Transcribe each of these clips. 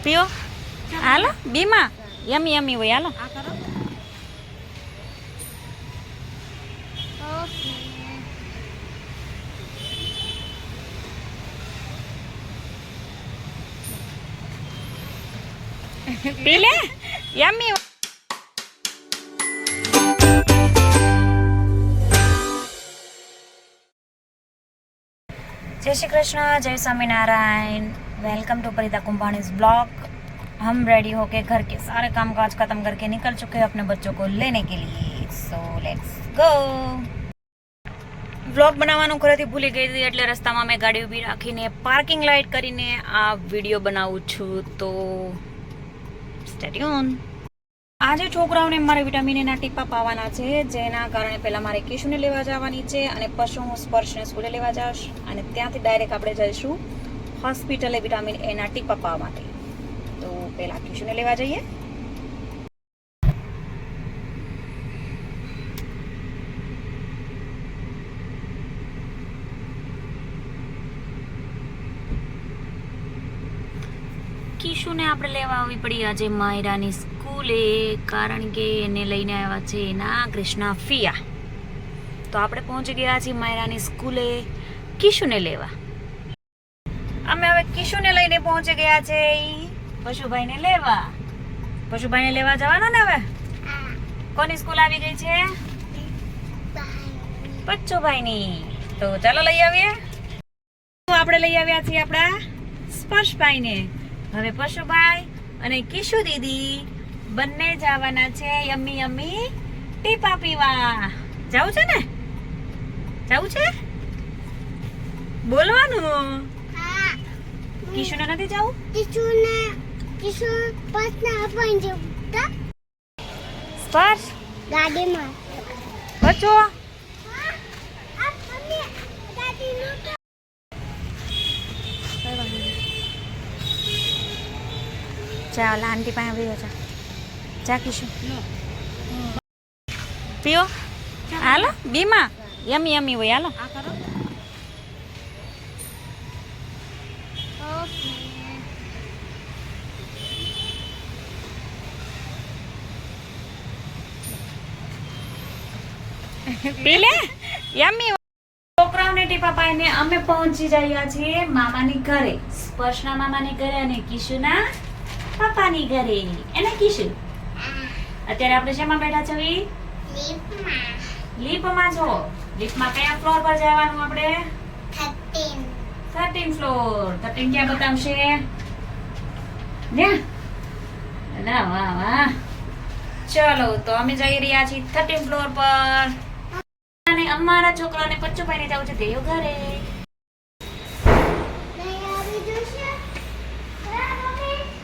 પીઓ હાલો બીમા યમી યમી હોય હાલો પી લે યમી जय श्री कृष्ण जय Swaminarayan welcome to Parita Kumbhani's blog. हम रेडी होके घर के सारे काम काज खत्म करके निकल चुके हैं अपने बच्चों को लेने के लिए। So let's go. व्लॉग बनावવાનું ઘરેથી ભૂલી ગઈ હતી એટલે રસ્તામાં મેં ગાડી ઊભી રાખીને પાર્કિંગ લાઇટ કરીને આ વિડિયો બનાવું છું, તો સ્ટે ટ્યુન। આજે છોકરાઓને મારે વિટામિન એના ટીપા પાવાના છે, જેના કારણે પહેલાં મારે કિશુને લેવા જવાની છે અને પછી હું સ્પર્શને સ્કૂલે લેવા જઈશ અને ત્યાંથી ડાયરેક્ટ આપણે જઈશું હોસ્પિટલે વિટામિન એના ટીપા પાવા માટે। તો પહેલાં કિશુને લેવા જઈએ। કિશુને આપણે લેવા આવી પડી આજે માયરાની સ્કૂલે, કારણ કે એને લઈને આવ્યા છે એના કૃષ્ણા ફિયા। તો આપણે પહોંચી ગયા છીએ માયરાની સ્કૂલે કિશુને લેવા। અમે હવે કિશુને લઈને પહોંચી ગયા છે પશુભાઈને લેવા। પશુભાઈને લેવા જવાનો ને હવે? કોની સ્કૂલ આવી ગઈ છે? પચ્ચુભાઈની। તો ચાલો લઈ આવીએ। આપણે લઈ આવ્યા છીએ આપણા સ્પર્શભાઈને। હવે પશુભાઈ અને કિશુ દીદી બંને જવાના છે યમ્મી યમ્મી ટીપા પીવા। જાવું છે ને? જાવું છે? બોલવાનું। કિશુને નથી જાવું? કિશુ પાછના અપાઈ જવું તા સ્પર્શ ગાડીમાં બચો ચાલ આંટી પાસે આવી જા। જા કિશુ પીઓ હાલો બીમા યમી યમી હોય હાલો પી લે યમી। છોકરાઓને ટીપા પાઈને અમે પહોંચી જઈએ છીએ મામાની ઘરે, સ્પર્શના મામાની ઘરે અને કિશુના પપ્પાની ઘરે। એને કિશુ અત્યારે આપણે શેમાં બેઠા છો? લીપમાં છો? લીપમાં કયા ફ્લોર પર જવાનું આપણે? 13 ફ્લોર। 13 ક્યાં બતાવશે? ના વાહ વાહ। ચલો તો અમે જઈ રહ્યા છીએ 13 ફ્લોર પર અને અમારા છોકરાને પચ્ચુભાઈને જવું છે દેયો ઘરે।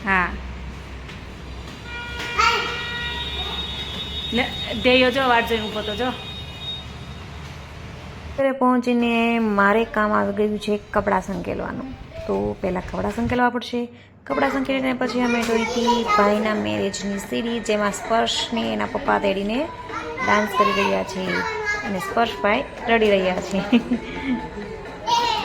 હા દેયો જો વાટ જોઈને ઉભો તો જો। ઘરે પહોંચીને મારે કામ આવી ગયું છે કપડાં સંકેલવાનું। તો પહેલાં કપડાં સંકેલવા પડશે। કપડાં સંકેલીને પછી અમે જોઈ હતી ભાઈના મેરેજની સીડી, જેમાં સ્પર્શને એના પપ્પા તેડીને ડાન્સ કરી રહ્યા છે અને સ્પર્શભાઈ રડી રહ્યા છે।